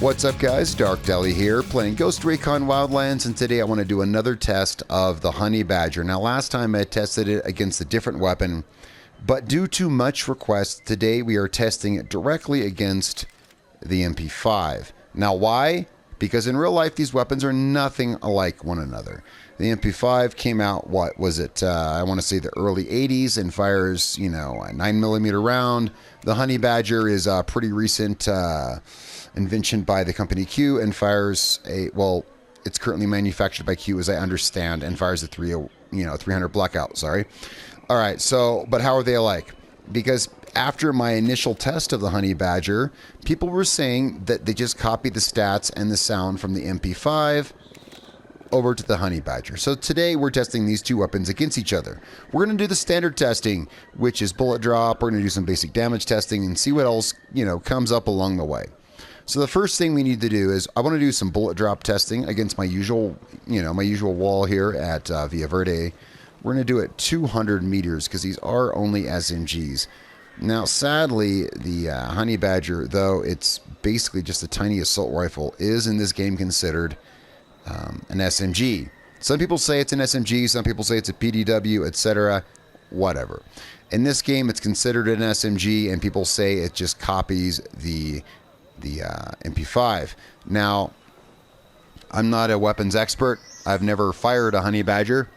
What's up, guys? Darkdally here, playing Ghost Recon Wildlands, and today I want to do another test of the Honey Badger. Now, last time I tested it against a different weapon, but due to much request, today we are testing it directly against the MP5. Now, why? Because in real life, these weapons are nothing alike one another. The MP5 came out, what was it? I want to say the early 80s and fires, a 9mm round. The Honey Badger is a pretty recent invention by the company Q and fires it's currently manufactured by Q, as I understand, and fires a 300 blackout. Sorry. All right. So, but how are they alike? Because after my initial test of the Honey Badger, people were saying that they just copied the stats and the sound from the MP5 over to the Honey Badger. So today we're testing these two weapons against each other. We're going to do the standard testing, which is bullet drop. We're going to do some basic damage testing and see what else, comes up along the way. So the first thing we need to do is I want to do some bullet drop testing against my usual, wall here at Villa Verde. We're going to do it 200 meters because these are only SMGs. Now, sadly, the Honey Badger, though it's basically just a tiny assault rifle, is in this game considered an SMG. Some people say it's an SMG, some people say it's a PDW, etc. Whatever. In this game, it's considered an SMG, and people say it just copies the MP5. Now, I'm not a weapons expert. I've never fired a Honey Badger,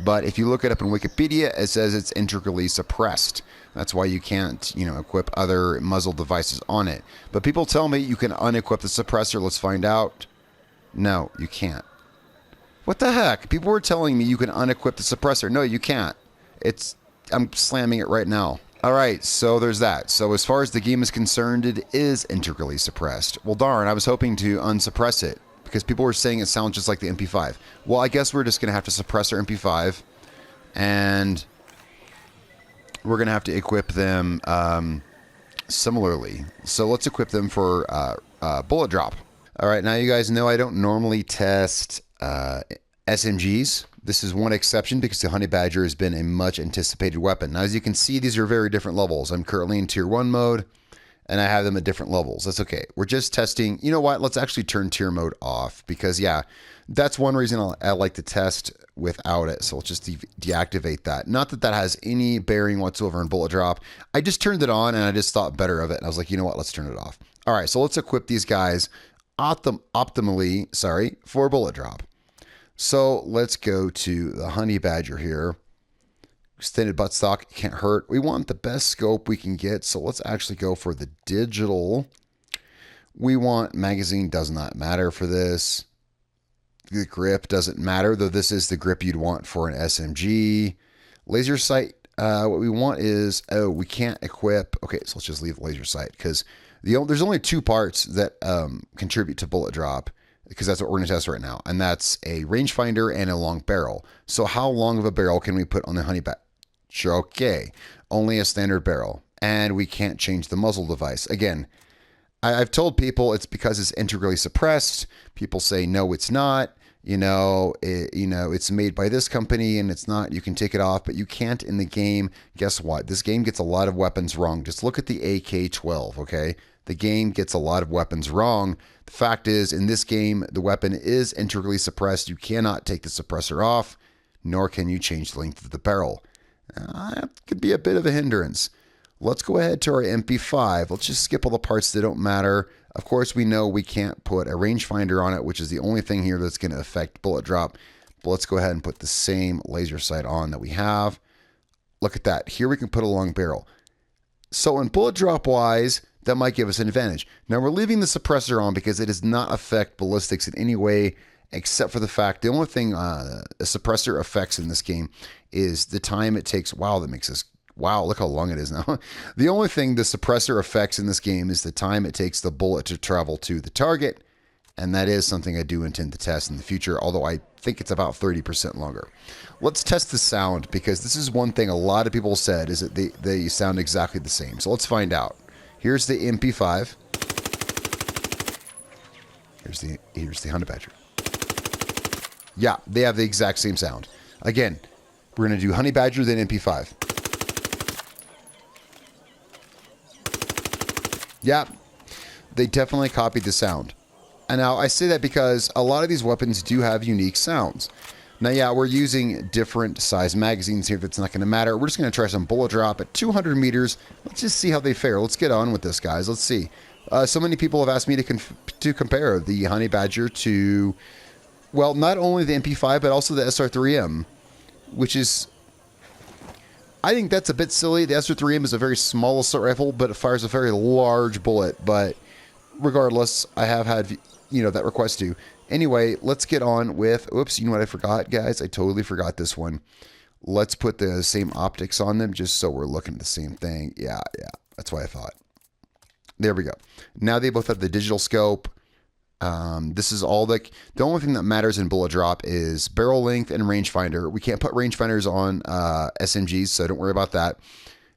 but if you look it up in Wikipedia, it says it's integrally suppressed. That's why you can't, equip other muzzle devices on it. But people tell me you can unequip the suppressor. Let's find out. No, you can't. What the heck? People were telling me you can unequip the suppressor. No, you can't. I'm slamming it right now. All right, so there's that. So as far as the game is concerned, it is integrally suppressed. Well, darn, I was hoping to unsuppress it because people were saying it sounds just like the MP5. Well, I guess we're just going to have to suppress our MP5, and we're going to have to equip them similarly. So let's equip them for bullet drop. All right, now you guys know I don't normally test SMGs. This is one exception because the Honey Badger has been a much anticipated weapon. Now, as you can see, these are very different levels. I'm currently in Tier 1 mode, and I have them at different levels. That's okay. We're just testing. You know what? Let's actually turn Tier mode off because, yeah, that's one reason I like to test without it. So let's just deactivate that. Not that that has any bearing whatsoever on bullet drop. I just turned it on, and I just thought better of it. And I was like, you know what? Let's turn it off. All right, so let's equip these guys optimally, for bullet drop. So let's go to the Honey Badger here. Extended buttstock, can't hurt. We want the best scope we can get, so let's actually go for the digital. We want magazine, does not matter for this. The grip doesn't matter, though this is the grip you'd want for an SMG. Laser sight, what we want is, we can't equip. Okay, so let's just leave laser sight because there's only two parts that contribute to bullet drop, because that's what we're going to test right now, and that's a rangefinder and a long barrel. So how long of a barrel can we put on the Honey Badger? Sure, okay. Only a standard barrel, and we can't change the muzzle device. Again, I've told people it's because it's integrally suppressed. People say, no, it's not. It's made by this company, and it's not. You can take it off, but you can't in the game. Guess what? This game gets a lot of weapons wrong. Just look at the AK-12, okay? The game gets a lot of weapons wrong. The fact is, in this game, the weapon is integrally suppressed. You cannot take the suppressor off, nor can you change the length of the barrel. That could be a bit of a hindrance. Let's go ahead to our MP5. Let's just skip all the parts that don't matter. Of course, we know we can't put a rangefinder on it, which is the only thing here that's going to affect bullet drop. But let's go ahead and put the same laser sight on that we have. Look at that. Here we can put a long barrel. So in bullet drop wise, that might give us an advantage. Now we're leaving the suppressor on because it does not affect ballistics in any way, except for the fact the only thing a suppressor affects in this game is the time it takes. Wow, that makes us, wow, look how long it is now. The only thing the suppressor affects in this game is the time it takes the bullet to travel to the target, and that is something I do intend to test in the future, although I think it's about 30% longer. Let's test the sound, because this is one thing a lot of people said, is that they sound exactly the same. So let's find out. Here's the MP5. Here's the Honey Badger. Yeah, they have the exact same sound. Again, we're going to do Honey Badger, then MP5. Yeah, They definitely copied the sound. And now I say that because a lot of these weapons do have unique sounds. Now, yeah, we're using different size magazines here. That's not going to matter. We're just going to try some bullet drop at 200 meters. Let's just see how they fare. Let's get on with this, guys. Let's see. So many people have asked me to compare the Honey Badger to, well, not only the MP5, but also the SR3M, which is, I think that's a bit silly. The SR3M is a very small assault rifle, but it fires a very large bullet. But regardless, I have had, that request to. Anyway, let's get on with, oops, you know what I forgot, guys? I totally forgot this one. Let's put the same optics on them just so we're looking at the same thing. Yeah, that's what I thought. There we go. Now they both have the digital scope. This is all the only thing that matters in bullet drop is barrel length and rangefinder. We can't put rangefinders on SMGs, so don't worry about that.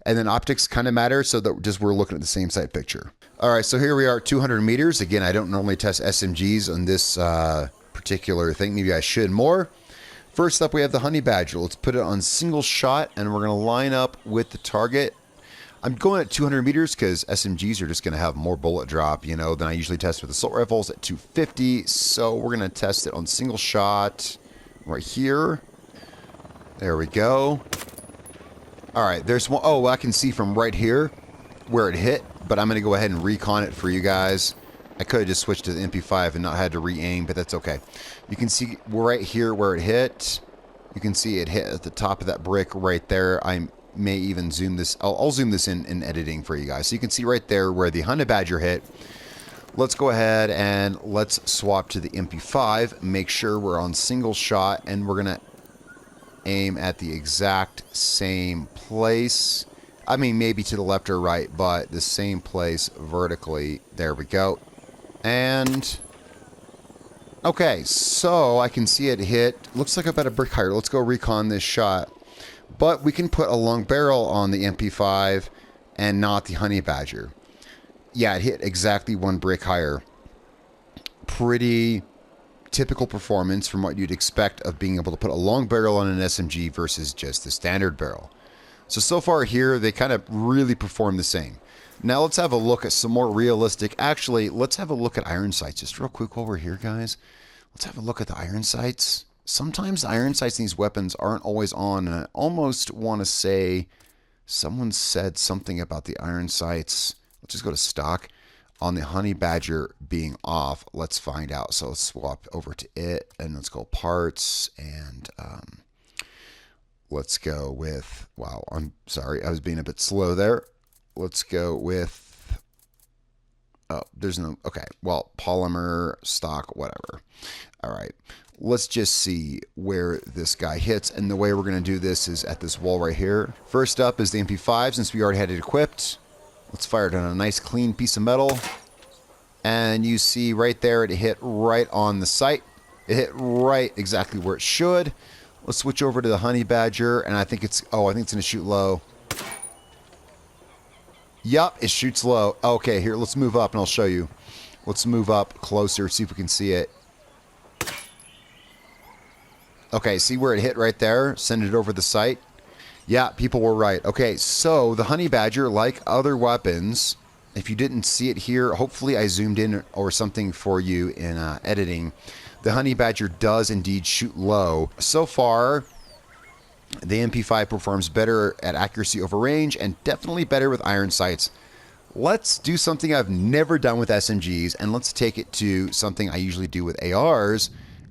And then optics kind of matter, so that just we're looking at the same sight picture. All right, so here we are at 200 meters. Again, I don't normally test SMGs on this particular thing. Maybe I should more. First up, we have the Honey Badger. Let's put it on single shot, and we're going to line up with the target. I'm going at 200 meters because SMGs are just going to have more bullet drop, than I usually test with assault rifles at 250. So we're going to test it on single shot right here. There we go. All right, there's one. Oh, I can see from right here where it hit, but I'm going to go ahead and recon it for you guys. I could have just switched to the MP5 and not had to re-aim, but that's okay. You can see right here where it hit. You can see it hit at the top of that brick right there. I may even zoom this. I'll zoom this in editing for you guys. So you can see right there where the Honey Badger hit. Let's go ahead and let's swap to the MP5. Make sure we're on single shot, and we're going to aim at the exact same place. I mean, maybe to the left or right, but the same place vertically. There we go. And okay, so I can see it hit. Looks like about a brick higher. Let's go recon this shot. But we can put a long barrel on the MP5 and not the Honey Badger. Yeah, it hit exactly one brick higher. Pretty typical performance from what you'd expect of being able to put a long barrel on an SMG versus just the standard barrel. So far here, they kind of really perform the same. Now let's have a look at some more realistic. Actually, let's have a look at iron sights. Just real quick while we're here, guys. Let's have a look at the iron sights. Sometimes the iron sights in these weapons aren't always on, and I almost want to say someone said something about the iron sights. Let's just go to stock. On the Honey Badger being off, let's find out. So let's swap over to it, and let's go parts, and let's go with, wow, I'm sorry, I was being a bit slow there. Let's go with, oh, there's no, okay, well, polymer, stock, whatever. All right, let's just see where this guy hits, and the way we're going to do this is at this wall right here. First up is the MP5, since we already had it equipped. Let's fire it on a nice clean piece of metal. And you see right there, it hit right on the sight. It hit right exactly where it should. Let's switch over to the Honey Badger, and I think it's going to shoot low. Yup, it shoots low. Okay, here, let's move up and I'll show you. Let's move up closer, see if we can see it. Okay, see where it hit right there? Send it over the sight. Yeah, people were right. Okay, so the Honey Badger, like other weapons, if you didn't see it here, hopefully I zoomed in or something for you in editing. The Honey Badger does indeed shoot low. So far, the MP5 performs better at accuracy over range and definitely better with iron sights. Let's do something I've never done with SMGs, and let's take it to something I usually do with ARs,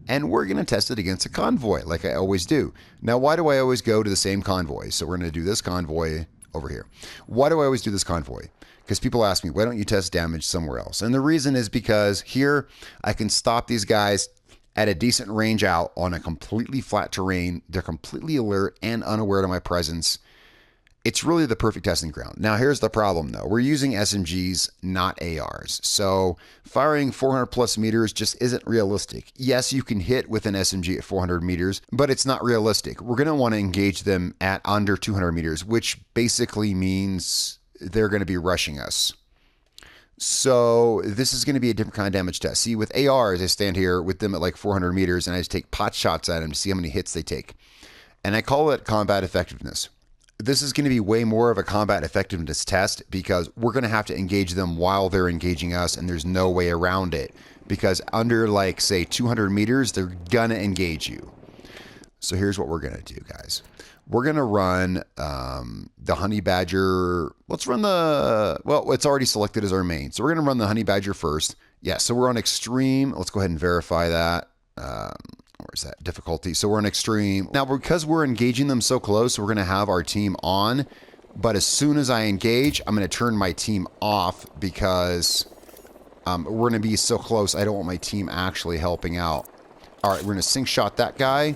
and we're going to test it against a convoy like I always do. Now, why do I always go to the same convoy? So we're going to do this convoy over here. Why do I always do this convoy? Because people ask me, why don't you test damage somewhere else? And the reason is because here I can stop these guys at a decent range out on a completely flat terrain. They're completely alert and unaware of my presence. It's really the perfect testing ground. Now, here's the problem, though. We're using SMGs, not ARs. So firing 400 plus meters just isn't realistic. Yes, you can hit with an SMG at 400 meters, but it's not realistic. We're going to want to engage them at under 200 meters, which basically means they're going to be rushing us. So this is going to be a different kind of damage test. See, with ARs, I stand here with them at like 400 meters, and I just take pot shots at them to see how many hits they take. And I call it combat effectiveness. This is going to be way more of a combat effectiveness test because we're going to have to engage them while they're engaging us, and there's no way around it. Because under, like, say, 200 meters, they're going to engage you. So here's what we're going to do, guys. We're going to run the Honey Badger. Let's run the... Well, it's already selected as our main. So we're going to run the Honey Badger first. Yeah, so we're on Extreme. Let's go ahead and verify that. Where's that? Difficulty. So we're on Extreme. Now, because we're engaging them so close, we're going to have our team on. But as soon as I engage, I'm going to turn my team off because we're going to be so close. I don't want my team actually helping out. All right, we're going to sink shot that guy.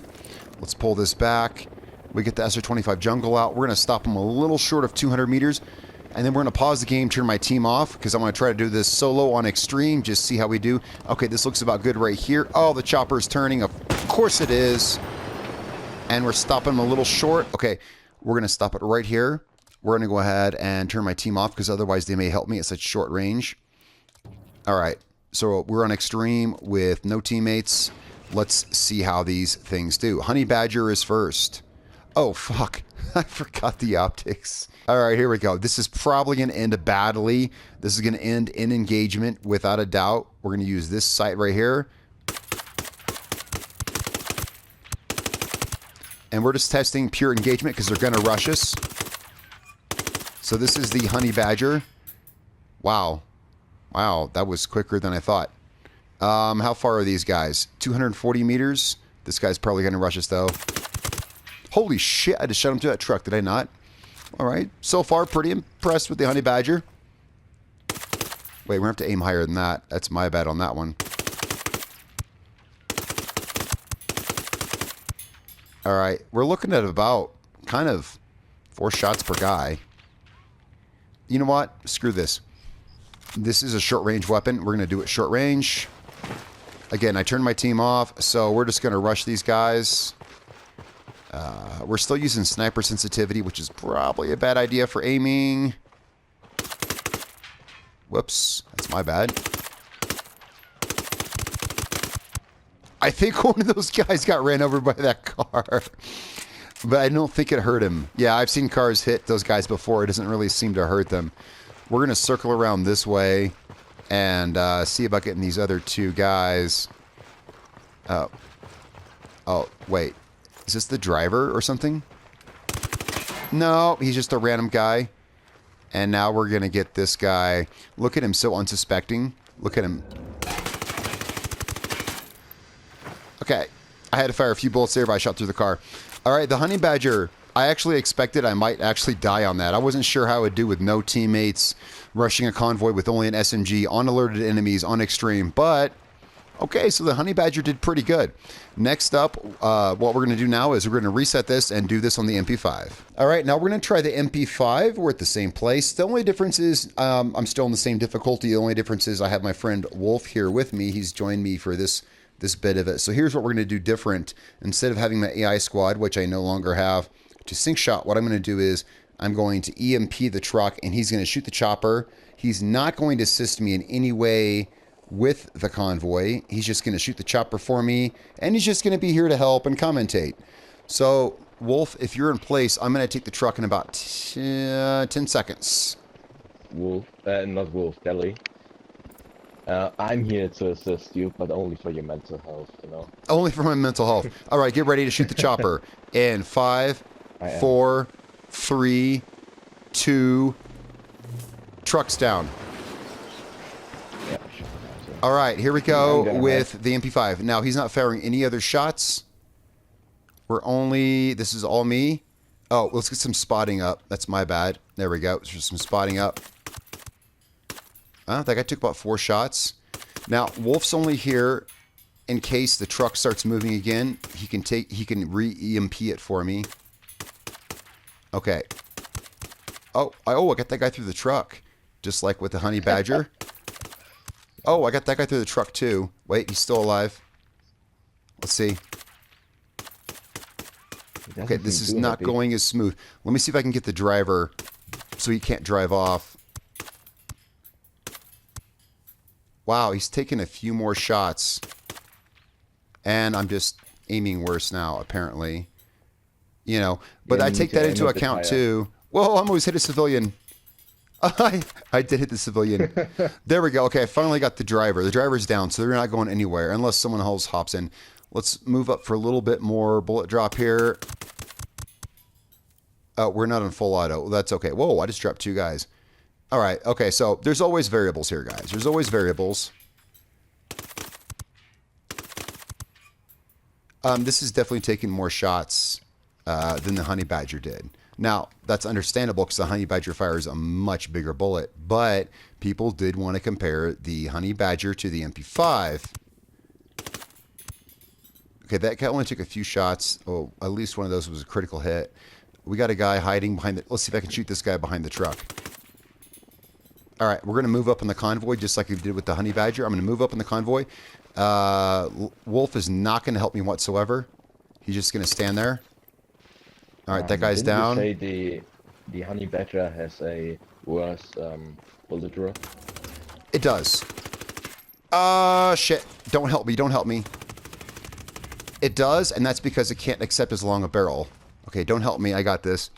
Let's pull this back. We get the SR-25 jungle out. We're going to stop him a little short of 200 meters. And then we're going to pause the game, turn my team off, because I'm going to try to do this solo on Extreme, just see how we do. Okay, this looks about good right here. Oh, the chopper's turning. Of course it is. And we're stopping him a little short. Okay, we're going to stop it right here. We're going to go ahead and turn my team off, because otherwise they may help me at such short range. All right, so we're on Extreme with no teammates. Let's see how these things do. Honey Badger is first. Oh, fuck. I forgot the optics. All right, here we go. This is probably going to end badly. This is going to end in engagement without a doubt. We're going to use this sight right here. And we're just testing pure engagement because they're going to rush us. So this is the Honey Badger. Wow. Wow, that was quicker than I thought. How far are these guys? 240 meters. This guy's probably going to rush us, though. Holy shit, I just shot him through that truck, did I not? All right, so far pretty impressed with the Honey Badger. Wait, we're going to have to aim higher than that. That's my bad on that one. All right, we're looking at about kind of 4 shots per guy. You know what? Screw this. This is a short-range weapon. We're going to do it short range. Again, I turned my team off, so we're just going to rush these guys. We're still using sniper sensitivity, which is probably a bad idea for aiming. Whoops, that's my bad. I think one of those guys got ran over by that car. But I don't think it hurt him. Yeah, I've seen cars hit those guys before. It doesn't really seem to hurt them. We're going to circle around this way and see about getting these other 2 guys. Oh, wait. Is this the driver or something? No, he's just a random guy. And now we're going to get this guy. Look at him, so unsuspecting. Look at him. Okay. I had to fire a few bullets there, but I shot through the car. All right, the Honey Badger. I actually expected I might actually die on that. I wasn't sure how it would do with no teammates, rushing a convoy with only an SMG, unalerted enemies, on Extreme. But... okay, so the Honey Badger did pretty good. Next up, what we're going to do now is we're going to reset this and do this on the MP5. All right, now we're going to try the MP5. We're at the same place. The only difference is I'm still in the same difficulty. The only difference is I have my friend Wolf here with me. He's joined me for this bit of it. So here's what we're going to do different. Instead of having my AI squad, which I no longer have, to sink shot, what I'm going to do is I'm going to EMP the truck, and he's going to shoot the chopper. He's not going to assist me in any way with the convoy. He's just going to shoot the chopper for me, and he's just going to be here to help and commentate. So, Wolf, if you're in place, I'm going to take the truck in about 10 seconds. Wolf, not Wolf, Dally. I'm here to assist you, but only for your mental health, you know. Only for my mental health. All right, get ready to shoot the chopper. In 5, 4, 3, 2, truck's down. All right, here we go with the MP5. Now, he's not firing any other shots. This is all me. Oh, let's get some spotting up. That's my bad. There we go. There's some spotting up. That guy took about 4 shots. Now, Wolf's only here in case the truck starts moving again. He can re-EMP it for me. Okay. Oh, I got that guy through the truck. Just like with the Honey Badger. Oh, I got that guy through the truck too. Wait, he's still alive. Let's see. Okay, this is not going as smooth. Let me see if I can get the driver so he can't drive off. Wow, he's taken a few more shots. And I'm just aiming worse now, apparently. you know. But Yeah, I you need take to that aim into a bit account higher. too. Whoa, I almost hit a civilian. I did hit the civilian. There we go. Okay, I finally got the driver. The driver's down, so they're not going anywhere unless someone else hops in. Let's move up for a little bit more. Bullet drop here. We're not on full auto. That's okay. Whoa, I just dropped 2 guys. All right. Okay, so there's always variables here, guys. There's always variables. This is definitely taking more shots than the Honey Badger did. Now, that's understandable because the Honey Badger fires a much bigger bullet, but people did want to compare the Honey Badger to the MP5. Okay, that guy only took a few shots. Oh, at least one of those was a critical hit. We got a guy hiding behind the... Let's see if I can shoot this guy behind the truck. All right, we're going to move up on the convoy just like we did with the Honey Badger. I'm going to move up on the convoy. Wolf is not going to help me whatsoever. He's just going to stand there. All right, that guy's Didn't down. you say the Honey Badger has a worse bullet drop? It does. Shit. Don't help me. Don't help me. It does, and that's because it can't accept as long a barrel. Okay, don't help me. I got this.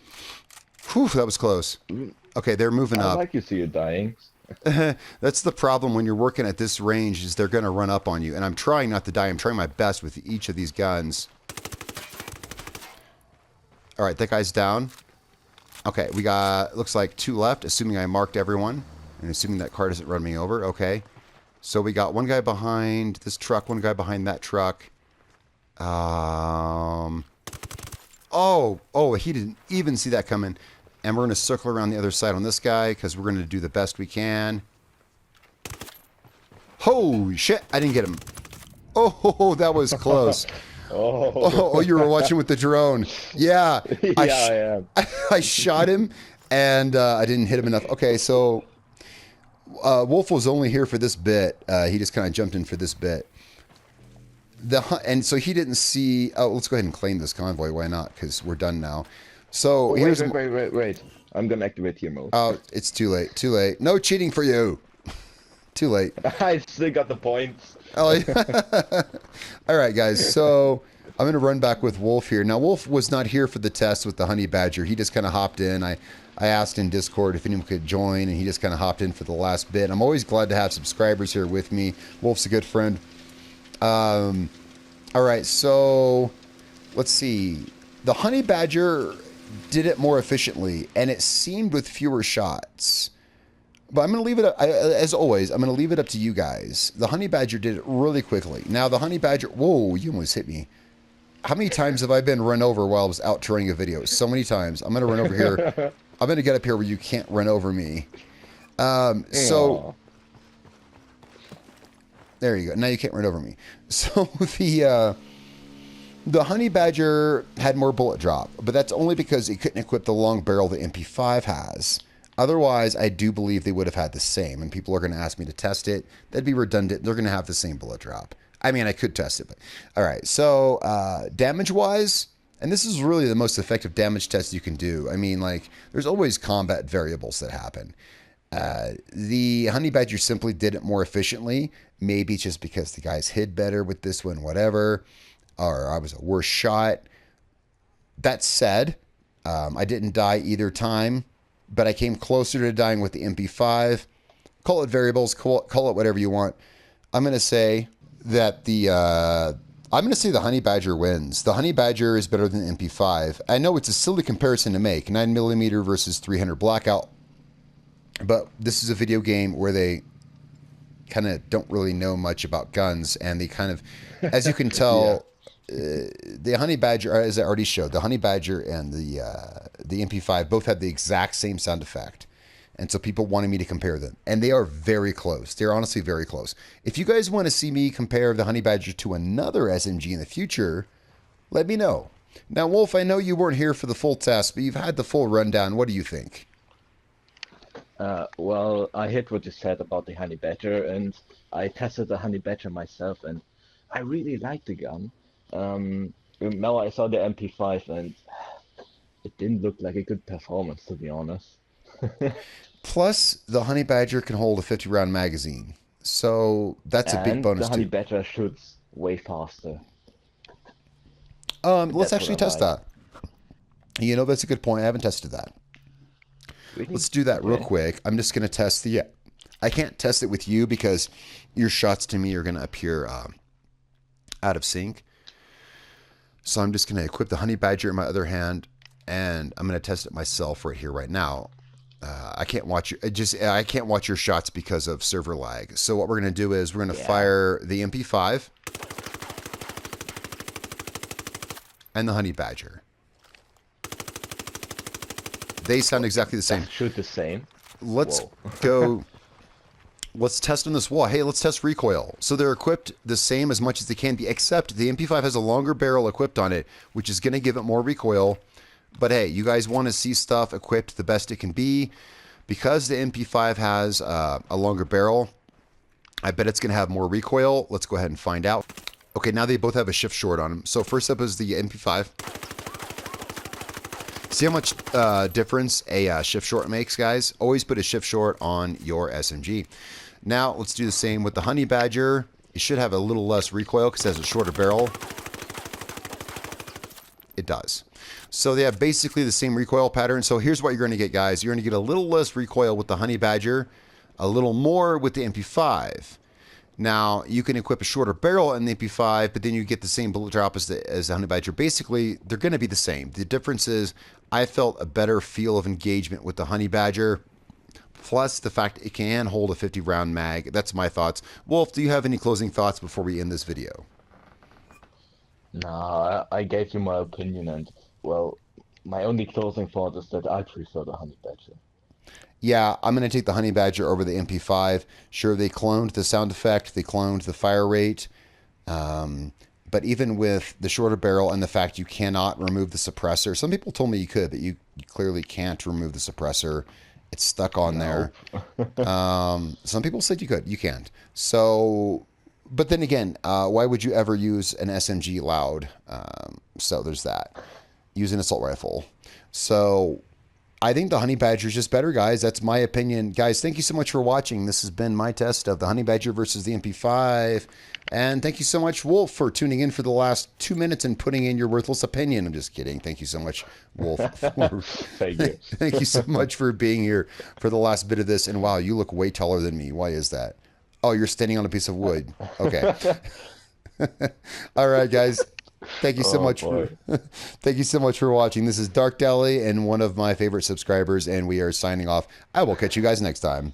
Whew, that was close. Okay, they're moving I up. like to see you dying. That's the problem when you're working at this range is they're going to run up on you. And I'm trying not to die. I'm trying my best with each of these guns. All right, that guy's down. Okay, we got, looks like 2 left, assuming I marked everyone. And assuming that car doesn't run me over. Okay. So we got 1 guy behind this truck, 1 guy behind that truck. Oh, he didn't even see that coming. And we're going to circle around the other side on this guy because we're going to do the best we can. Holy shit, I didn't get him. Oh, that was close. Oh, you were watching with the drone. Yeah. Yeah, I am. I shot him and I didn't hit him enough. Okay, so Wolf was only here for this bit. He just kind of jumped in for this bit. And so he didn't see... Oh, let's go ahead and claim this convoy. Why not? Because we're done now. So here's... Wait. I'm going to activate here mode. Oh, it's too late. Too late. No cheating for you. Too late. I still got the points. Oh, yeah. All right, guys. So I'm going to run back with Wolf here. Now, Wolf was not here for the test with the Honey Badger. He just kind of hopped in. I asked in Discord if anyone could join, and he just kind of hopped in for the last bit. I'm always glad to have subscribers here with me. Wolf's a good friend. All right, so let's see. The Honey Badger did it more efficiently, and it seemed with fewer shots. But I'm going to leave it up, as always, I'm going to leave it up to you guys. The Honey Badger did it really quickly. Now, the Honey Badger... Whoa, you almost hit me. How many times have I been run over while I was out touring a video? So many times. I'm going to run over here. I'm going to get up here where you can't run over me. So... There you go. Now you can't run over me. So the Honey Badger had more bullet drop, but that's only because it couldn't equip the long barrel the MP5 has. Otherwise, I do believe they would have had the same, and people are going to ask me to test it. That'd be redundant. They're going to have the same bullet drop. I mean, I could test it, but... All right, so damage-wise, and this is really the most effective damage test you can do. I mean, like, there's always combat variables that happen. The Honey Badger simply did it more efficiently. Maybe just because the guys hid better with this one, whatever. Or I was a worse shot. That said, I didn't die either time, but I came closer to dying with the MP5. Call it variables, call it whatever you want. I'm going to say that the Honey Badger wins. The Honey Badger is better than the MP5. I know it's a silly comparison to make, 9mm versus 300 blackout. But this is a video game where they kind of don't really know much about guns, and they kind of, as you can tell, the Honey Badger, as I already showed, the Honey Badger and the MP5 both have the exact same sound effect, and so people wanted me to compare them, and they are very close. They're honestly very close. If you guys want to see me compare the Honey Badger to another SMG in the future, let me know. Now, Wolf, I know you weren't here for the full test, but you've had the full rundown. What do you think? Well, I heard what you said about the Honey Badger, and I tested the Honey Badger myself, and I really liked the gun. Now I saw the MP5, and it didn't look like a good performance, to be honest. Plus, the Honey Badger can hold a 50-round magazine, so that's a big bonus the Honey too. Badger shoots way faster. Let's actually test that. You know, that's a good point. I haven't tested that. Really? Let's do that real Okay. quick. I'm just going to test the... I can't test it with you because your shots to me are going to appear out of sync. So I'm just going to equip the Honey Badger in my other hand, and I'm going to test it myself right here, right now. I can't watch I can't watch your shots because of server lag. So what we're going to do is we're going to fire the MP5 and the Honey Badger. They sound exactly the same. Shoot the same. Let's go. Let's test on this wall. Hey, let's test recoil. So they're equipped the same as much as they can be, except the MP5 has a longer barrel equipped on it, which is going to give it more recoil. But hey, you guys want to see stuff equipped the best it can be. Because the MP5 has a longer barrel, I bet it's going to have more recoil. Let's go ahead and find out. Okay, now they both have a shift short on them. So first up is the MP5. See how much difference a shift short makes, guys? Always put a shift short on your SMG. Now, let's do the same with the Honey Badger. It should have a little less recoil because it has a shorter barrel. It does. So they have basically the same recoil pattern. So here's what you're going to get, guys. You're going to get a little less recoil with the Honey Badger, a little more with the MP5. Now, you can equip a shorter barrel in the MP5, but then you get the same bullet drop as the Honey Badger. Basically, they're going to be the same. The difference is I felt a better feel of engagement with the Honey Badger, plus the fact it can hold a 50-round mag. That's my thoughts. Wolf, do you have any closing thoughts before we end this video? Nah, I gave you my opinion, and, well, my only closing thought is that I prefer the Honey Badger. Yeah, I'm going to take the Honey Badger over the MP5. Sure, they cloned the sound effect, they cloned the fire rate, but even with the shorter barrel and the fact you cannot remove the suppressor, some people told me you could, but you clearly can't remove the suppressor. It's stuck on there. Some people said you could. You can't. So, but then again, why would you ever use an SMG loud? So there's that. Use an assault rifle. So I think the Honey Badger is just better, guys. That's my opinion. Guys, thank you so much for watching. This has been my test of the Honey Badger versus the MP5. And thank you so much, Wolf, for tuning in for the last 2 minutes and putting in your worthless opinion. I'm just kidding. Thank you so much, Wolf. Thank you. Thank you so much for being here for the last bit of this. And wow, you look way taller than me. Why is that? Oh, you're standing on a piece of wood. Okay. All right, guys. Thank you so much thank you so much for watching. This is Darkdally and one of my favorite subscribers, and we are signing off. I will catch you guys next time.